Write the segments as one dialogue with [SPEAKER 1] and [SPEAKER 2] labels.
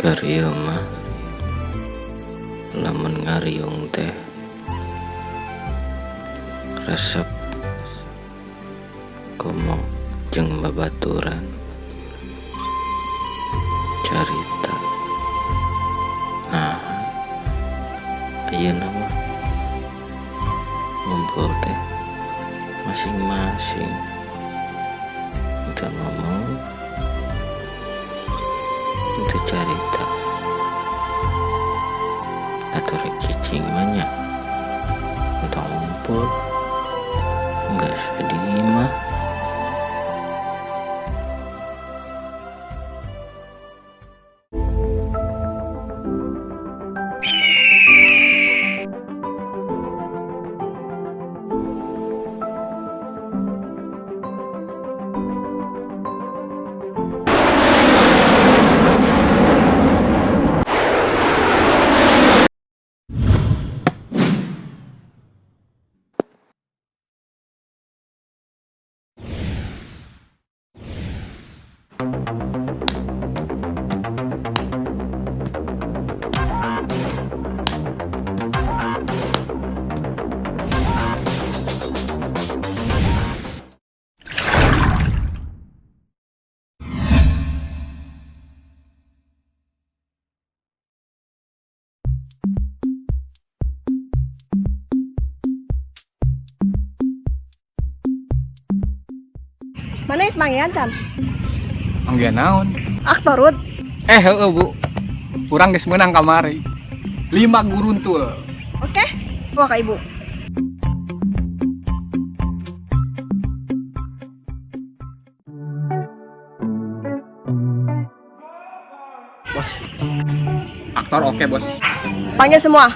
[SPEAKER 1] Karya mah lamun ngariung teh resep komo jeung babaturan carita. Nah, ayeuna mah ngumpul teh masing-masing kita ngomong, kita carita atau cicing banyak entah ngumpul enggak sedih mah.
[SPEAKER 2] Mana is manggian can?
[SPEAKER 3] Manggian naon?
[SPEAKER 2] Aktorud.
[SPEAKER 3] Heueuh Bu. Urang geus meunang kamari. 5 guruntul.
[SPEAKER 2] Oke. Bawa ke ibu.
[SPEAKER 3] Bos. Aktor oke, Bos.
[SPEAKER 2] Panggil semua.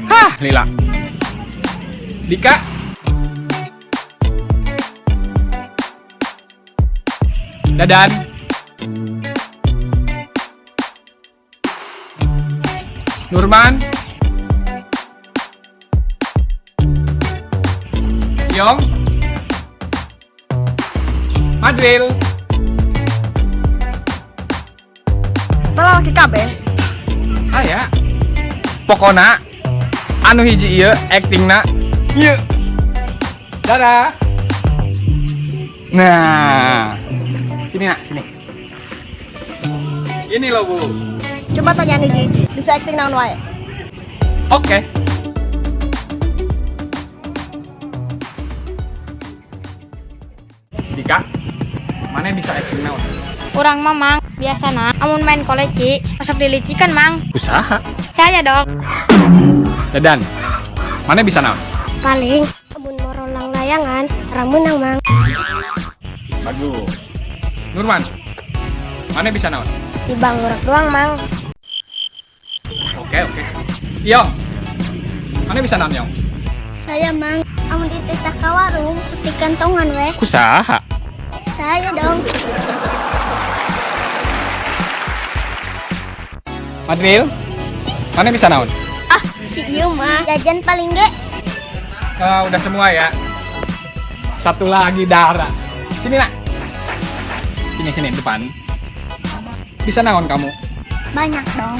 [SPEAKER 3] Hah, Lila. Dika. Dadan. Nurman. Yong. Madril.
[SPEAKER 2] Tolong laki kabeh.
[SPEAKER 3] Aya. Pokona anu hiji ieu aktingna ieu. Dadah. Nah. Sini nak, sini. Ini loh Bu.
[SPEAKER 2] Coba tanya nih Jiji, bisa acting naon wae?
[SPEAKER 3] Oke. Dika, mana bisa acting naon?
[SPEAKER 4] Urang mamang biasana amun main koleci masuk dilicikan mang.
[SPEAKER 3] Usaha.
[SPEAKER 4] Saya dong.
[SPEAKER 3] Dadan, mana bisa naon?
[SPEAKER 4] Paling amun morolang layangan orang menang mang.
[SPEAKER 3] Bagus. Nurman, mana bisa naon?
[SPEAKER 4] Tibang urak doang mang.
[SPEAKER 3] Oke. Yong, mana bisa naon Yong?
[SPEAKER 4] Saya mang amun dititah ka warung putih kantongan weh.
[SPEAKER 3] Kusaha.
[SPEAKER 4] Saya dong.
[SPEAKER 3] Madril, mana bisa naon?
[SPEAKER 4] Ah si ieu mah jajan paling ge.
[SPEAKER 3] Udah semua ya. Satu lagi Dara. Sini nak. Sini depan. Bisa naon kamu?
[SPEAKER 4] Banyak dong.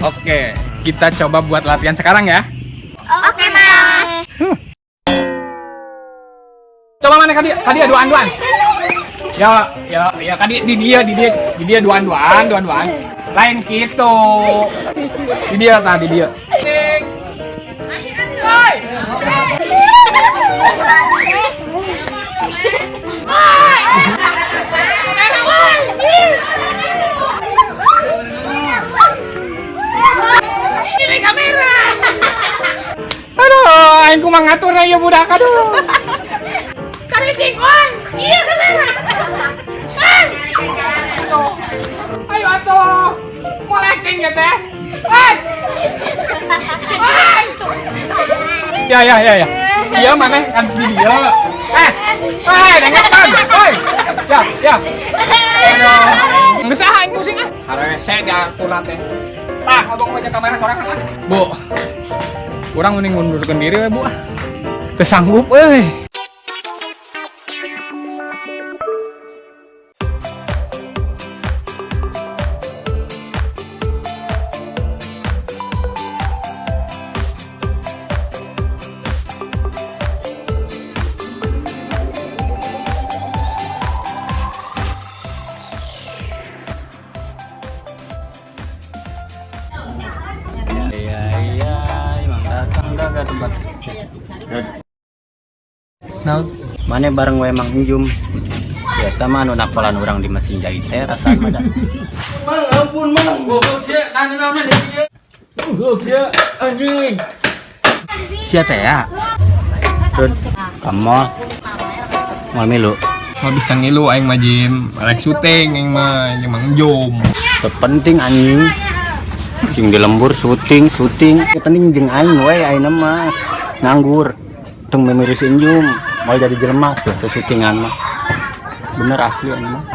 [SPEAKER 3] Oke, kita coba buat latihan sekarang ya.
[SPEAKER 4] Oke mas.
[SPEAKER 3] Coba mana kadi duaan. Ya kadi di dia duaan. Lain gitu. Di dia. Hai. Ini kamera. Aduh, aing kumaha ngaturna ieu budak, aduh. Karicing on. Iya kamera. Ayo atuh. Mau acting ya teh. Ya. Iya mana kan video. Dengarkan. Ya. Aduh. Geus aing pusing ah. Harese diatur teh. Tah, abang baca kamera sorangan ah. Bu. Kurang mending mundurkeun diri we, Bu. Teu sanggup euy.
[SPEAKER 5] Mana bareng we Mang Enjum. Ya mah anu nakolan orang di mesin jahit teh rasana mah. Mang ampun Mang.
[SPEAKER 3] Goblok sia, naon-naon di dieu. Goblok sia, anjing.
[SPEAKER 1] Sia teh ya.
[SPEAKER 5] Rud, kamu mau milu.
[SPEAKER 3] Mau bisa ngilu aing mah Jim, rek syuting aing mah jeung Mang Jom.
[SPEAKER 5] Terpenting anjing. Cing di lembur syuting. Yang penting jeung aing we ayeuna mah nganggur. Tung memiris Enjum, mau jadi jelema sesutingan mah. Bener asli anjing mah.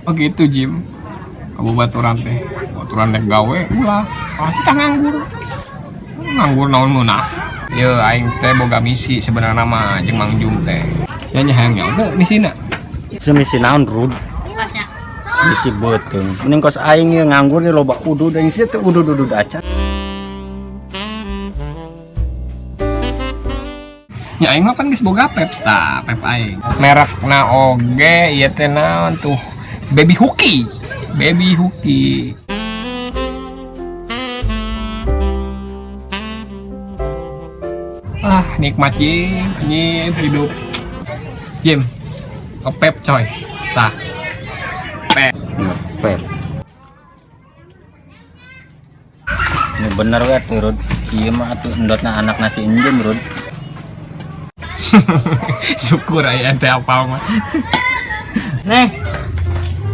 [SPEAKER 3] Oh gitu Jim. Kamu baturan teh. Baturan rek gawe ulah. Ah kita nganggur. Nganggur naon meunah. Ieu aing teh boga misi sebenarnya mah jeung Mang Jum teh. Nya hayang nyaho misina.
[SPEAKER 5] Semisi naon Rud? Misi beuteung. Mending kos aing ieu nganggur ieu loba udud aing sieu teh udud-udud acan.
[SPEAKER 3] Ya aing mah pan geus boga pep tah, pep aing. Merekna oge ieu teh naon tuh? Baby Hooky. Baby Hooky. Ah, nikmat Jim, anjing hidup. Jim. Pep coy. Tah. Pep.
[SPEAKER 5] Pep. Ini bener we tuh Rud. Ieu mah atuh endotna anak nasi Enjum Rud.
[SPEAKER 3] Syukur aya teh apal mah.
[SPEAKER 1] Neng.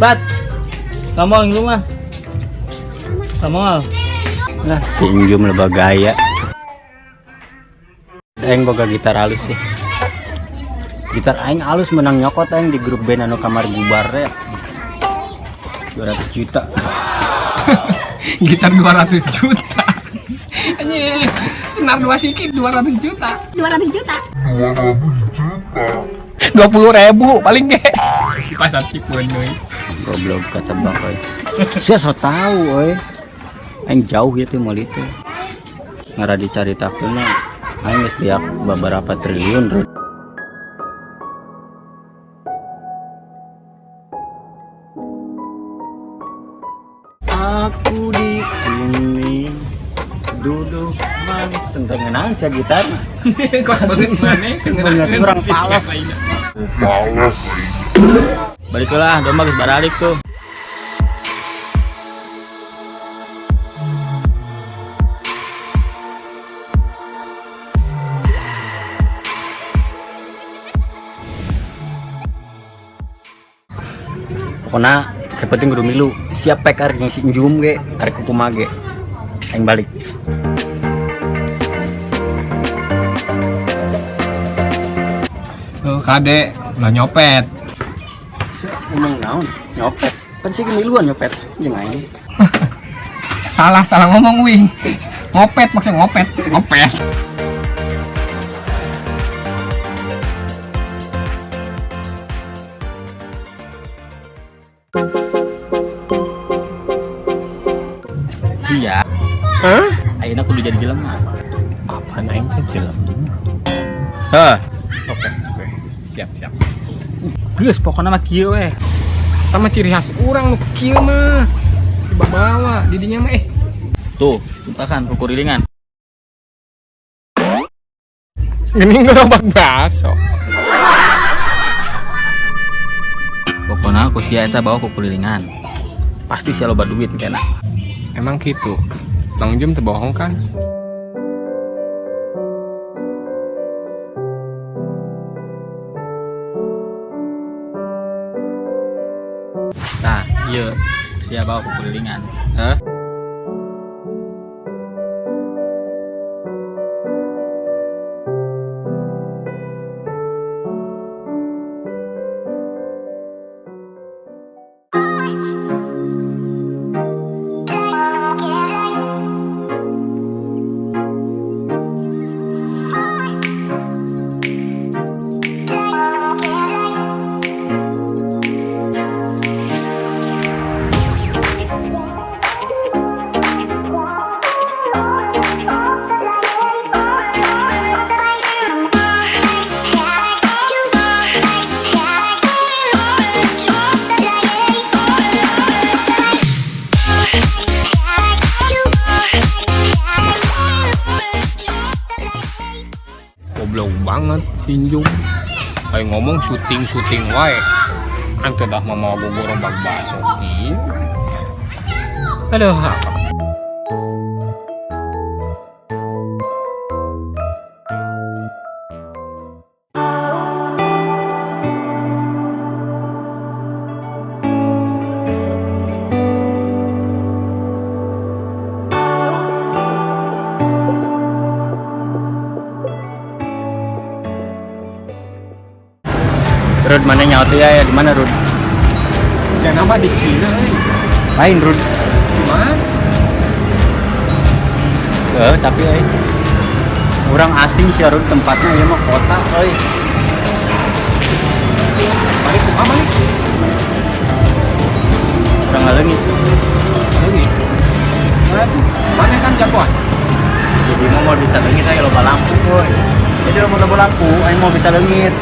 [SPEAKER 1] Bat. Kamu lu mah. Kamu.
[SPEAKER 5] Nah, si Enjum lebah gaya. Aing boga gitar halus sih. Gitar aing halus menang nyokot aing di grup band anu kamar bubar ya. 200 juta.
[SPEAKER 3] Gitar 200 juta. Anjing, senar 2 sikit 200 juta. 20.000 paling ge. Di pasar Cipun euy.
[SPEAKER 5] Goblok kata bakoy. Sia so tahu euy. Aing jauh ya teh moal itu. Ngara dicaritakeun mah aing geus biak beberapa triliun Rud. Aku di sini duduk manis tentang ngeunaan sia gitar.
[SPEAKER 3] Kos beungeut maneh
[SPEAKER 5] Bener kurang pales.
[SPEAKER 1] Baliklah, domba geus baralik tuh.
[SPEAKER 5] Pokoknya yang penting kudu milu. Siap pek arek yang si Enjum ge, arek kumaha ge. Aing balik.
[SPEAKER 3] Kade ulah nyopet.
[SPEAKER 5] Ngomong naon? Nyopet. Pan sih miluan nyopet jeung aing.
[SPEAKER 3] Salah ngomong wing. Ngopet maksudnya ngopet.
[SPEAKER 1] Sia.
[SPEAKER 3] Hah?
[SPEAKER 1] Ayeuna kudu jadi jelema.
[SPEAKER 3] Apa naing teh jelema?
[SPEAKER 1] Heh.
[SPEAKER 3] Oke. Siap.
[SPEAKER 1] Geus pokona mah kieu we.
[SPEAKER 3] Sama ciri khas urang nu kieu mah. Dibawa di dinya mah
[SPEAKER 1] Tuh, tuntakan kukurilingan.
[SPEAKER 3] Geuning gerobak baso.
[SPEAKER 1] Pokona aku sia eta bawa kukurilingan. Pasti sia loba duit kena.
[SPEAKER 3] Emang gitu. Mang Jum teu bohong kan?
[SPEAKER 1] Nah, iya, sia bawa kukurilingan. Heh.
[SPEAKER 3] Goblok banget si Enjum. Aing ngomong syuting wae. Ante dah mau gerobak bakso. Ih. Aduh.
[SPEAKER 5] Rud, mana nyaut ya? Di mana Rud?
[SPEAKER 3] Ya nama di Cina.
[SPEAKER 5] Lain Rud.
[SPEAKER 3] Gimana?
[SPEAKER 5] Tapi orang asing sih Rud, tempatnya ya mah kota
[SPEAKER 3] Balik kumaha balik?
[SPEAKER 5] orang ngalengit.
[SPEAKER 3] Lagi. Mana kan jagoan?
[SPEAKER 5] Jadi mau bisa lengit aja loba lampu jadi mau loba lampu aing mau bisa lengit.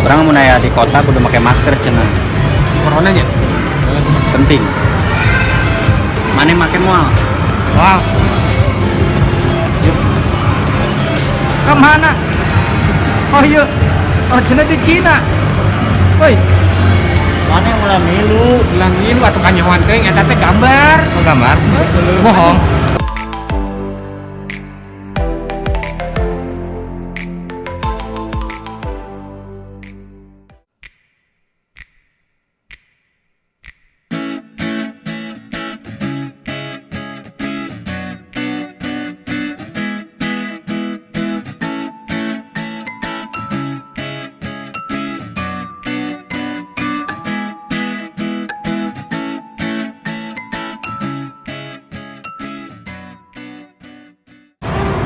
[SPEAKER 5] Orang mau nanya di kota kudu pakai masker cenah.
[SPEAKER 3] Coronanya?
[SPEAKER 5] Penting. Mana make moal?
[SPEAKER 3] Wah. Kemana? Oh iya. Oh Cina di Cina. Woi.
[SPEAKER 5] Mana yang mulai milu?
[SPEAKER 3] Ulangin waktu kanyawan teh eta teh gambar.
[SPEAKER 5] Oh, gambar?
[SPEAKER 3] Bohong.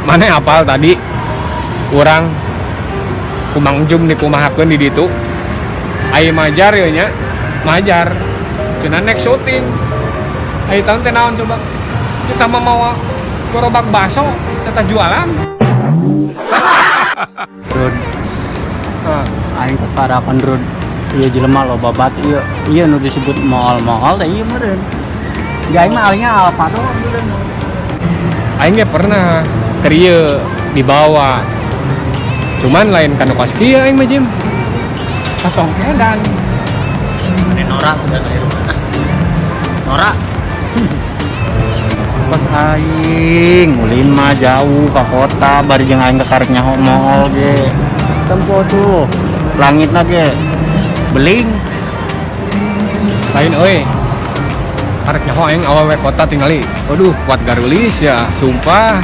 [SPEAKER 3] Mana apal tadi kurang kumangjum di kumahakeun di ditu ai majar ya nya majar cenah next syuting ai tahun teh naon coba kita mau gerobak bakso kita jualan
[SPEAKER 5] Rud. Aing keparapan Rud. Iya jelema loba bat iya nu disebut moal-moal teh ieu meureun. Ya aing mah alingnya alfa doang meureun.
[SPEAKER 3] aing ge pernah krieu dibawa cuman lain kan pas kieu aing mah Jim katong edan
[SPEAKER 5] Ini Nora udah kayak rumah. Nora. Pas aing ulin mah jauh ke kota bari jeung aing ke karek nyaho moal ge. Tempo tuh langitna ge beling.
[SPEAKER 3] lain euy karek nyaho aing awewe kota tingali aduh kuat garulis ya sumpah.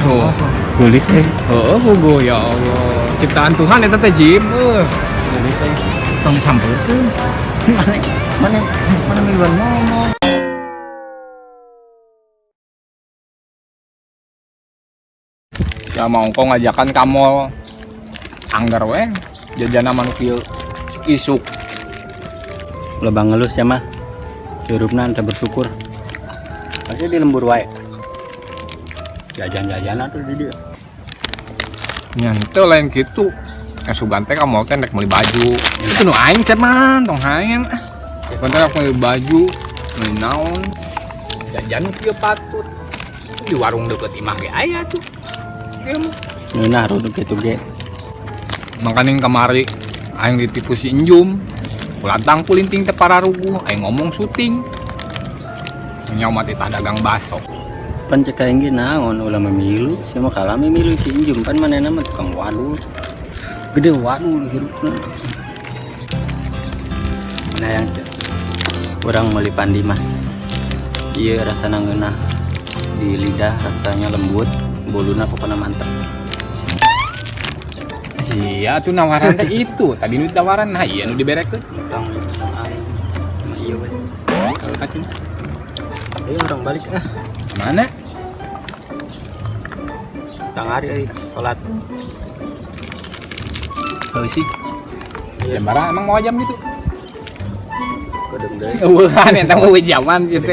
[SPEAKER 3] Oh,
[SPEAKER 5] Gulis
[SPEAKER 3] heeh bogo ya Allah. Ciptaan Tuhan eta teh Jim.
[SPEAKER 5] Gulis
[SPEAKER 3] Tong disampeurkeun.
[SPEAKER 5] Mana miluan ngomong.
[SPEAKER 3] Ya mau kok ngajakan ka mall. Anggar we jajana manu kieu isuk.
[SPEAKER 5] Loba ngelus ya mah. Hirupna ente bersyukur. Pasti di lembur wae. Jajan-jajanan tuh di dia.
[SPEAKER 3] Nyante lain gitu. Sugan teh ka mall teh nek meuli baju. Itu nu aing cat man tong haen. Konten aku meuli baju, meuli naon. Jajan kieu patut. Di warung deket imah ge aya tuh. Kieu mah.
[SPEAKER 5] Nah, rudu kitu ge.
[SPEAKER 3] Makanin kamari aing ditipu si Enjum. Kulatang kulinting teh pararuguh, aing ngomong syuting. Nyawa teh dagang baso.
[SPEAKER 5] Pan cek aing ge naon ulah memilu, sia mah kalah memilu si Injum pan manehna mah tukang wadul. Gede wadul hirupna. Nah yang kurang meuli pandi mas. Ieu rasana ngeunah di lidah, rasanya lembut, boluna pokona mantep.
[SPEAKER 3] Iya tuh nawaran teh itu. Tadi nu tawaran nah iya nu diberekeun.
[SPEAKER 5] Tukang aing. Sama ieu we.
[SPEAKER 3] Kalau kacin.
[SPEAKER 5] Ayo orang balik ah.
[SPEAKER 3] Mana?
[SPEAKER 5] Tang hari euy salat.
[SPEAKER 3] Heuh sih. Jam berapa emang mau jam gitu?
[SPEAKER 5] Kudu Udeng deh.
[SPEAKER 3] Bukan, eta mah zaman gitu.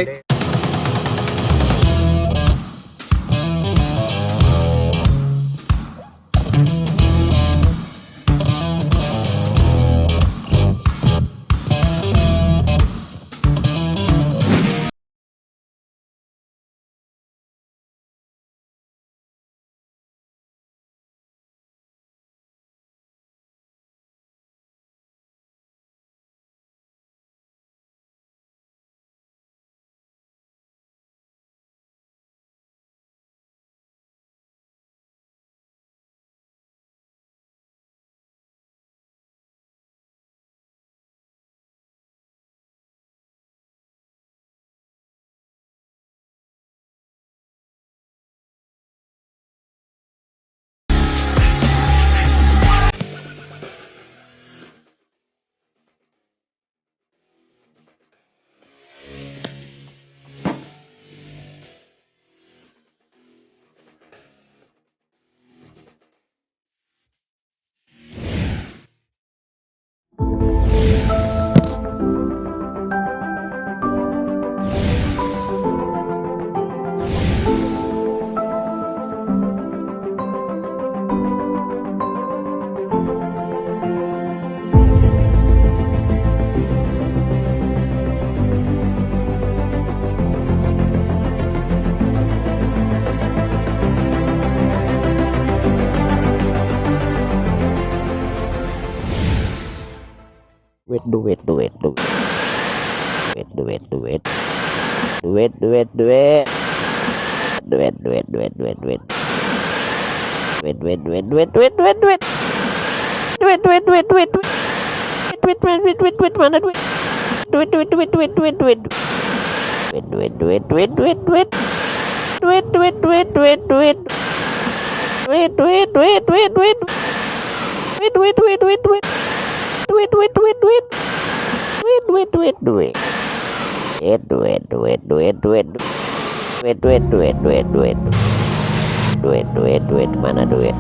[SPEAKER 6] duit mana duit.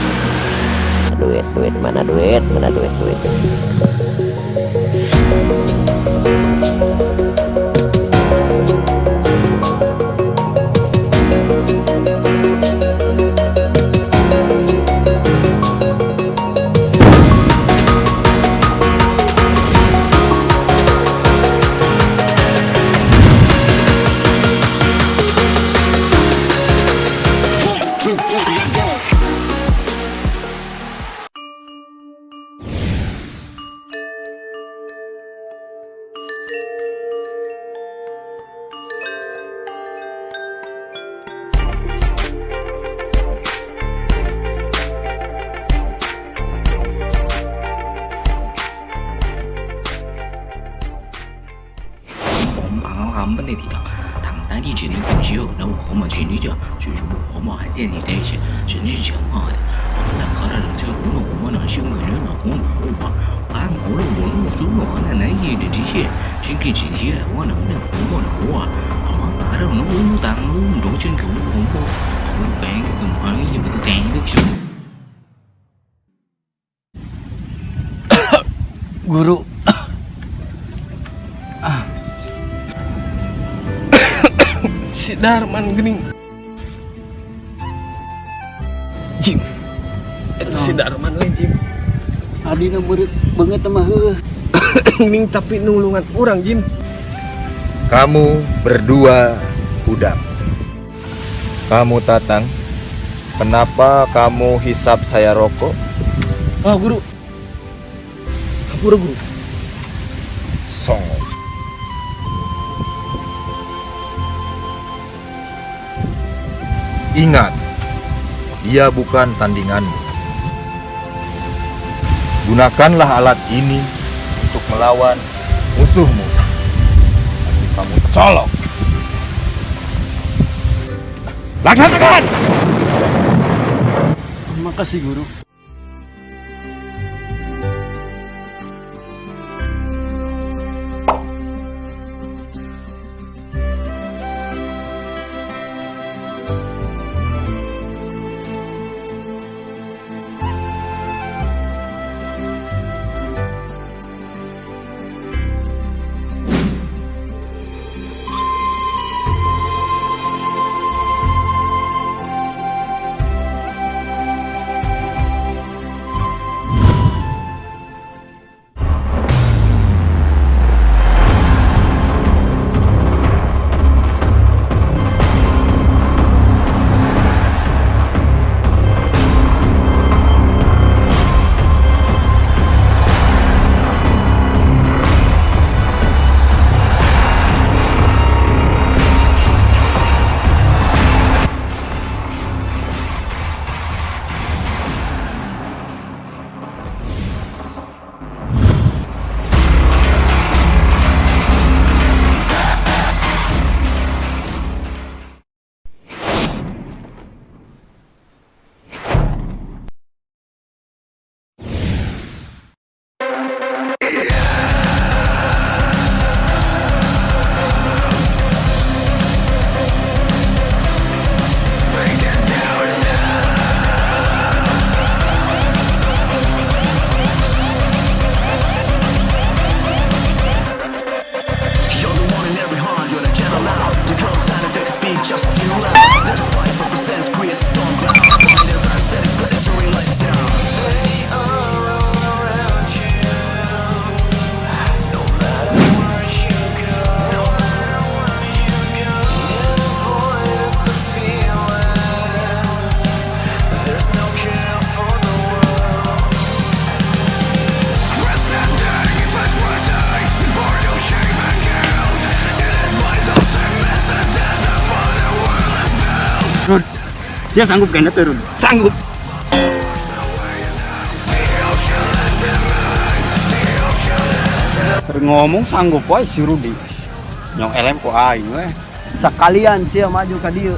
[SPEAKER 5] Guru.
[SPEAKER 3] Si Darman geuning. Jim. Eta si Darman we Jim.
[SPEAKER 5] Adina murid banget mah heuh.
[SPEAKER 3] Ning tapi nulungan urang Jim.
[SPEAKER 7] Kamu berdua budak. Kamu Tatang, kenapa kamu hisap saya rokok?
[SPEAKER 3] Oh guru. Guru.
[SPEAKER 7] Songo. Ingat, dia bukan tandinganmu. Gunakanlah alat ini untuk melawan musuhmu. Nanti kamu colok. Laksanakan!
[SPEAKER 5] Makasih guru. Rud, dia sanggup kena turun. Sanggup. Ngomong sanggup wae si Rudi. Nyong elem ko aing we.
[SPEAKER 6] Sekalian sia maju ka dieu.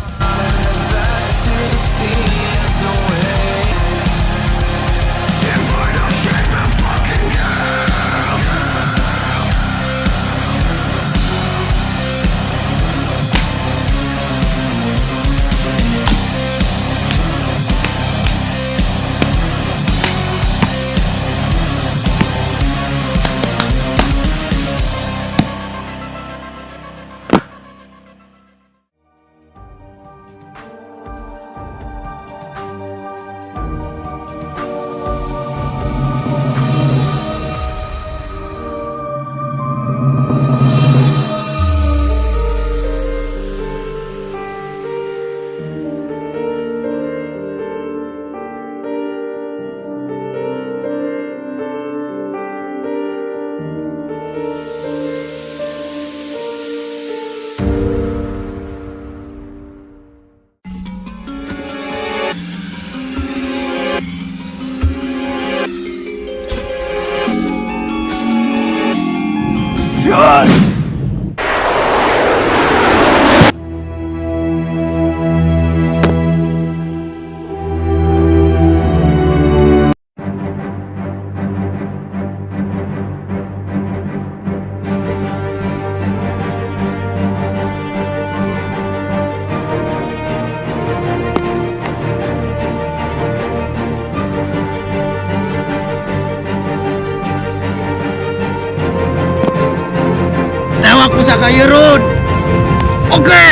[SPEAKER 5] Tewak pusaka Yerud. Oke.